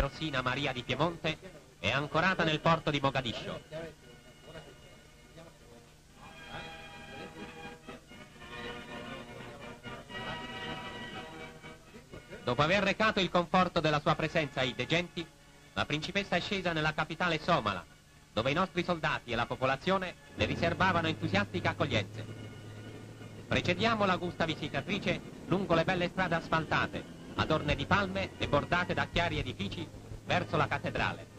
Rosina Maria di Piemonte è ancorata nel porto di Mogadiscio. Dopo aver recato il conforto della sua presenza ai degenti, la principessa è scesa nella capitale somala, dove i nostri soldati e la popolazione le riservavano entusiastiche accoglienze. Precediamo l'augusta visitatrice lungo le belle strade asfaltate, adorne di palme e bordate da chiari edifici, verso la cattedrale.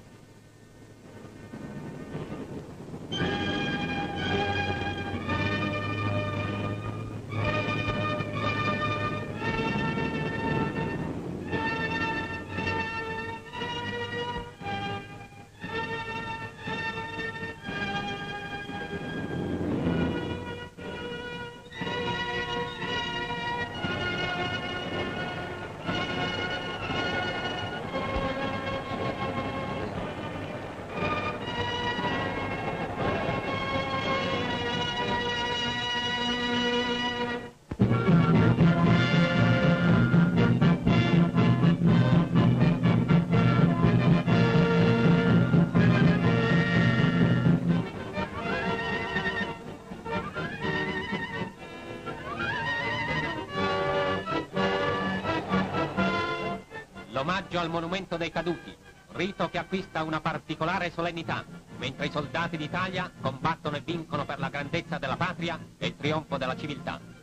L'omaggio al monumento dei caduti, rito che acquista una particolare solennità, mentre i soldati d'Italia combattono e vincono per la grandezza della patria e il trionfo della civiltà.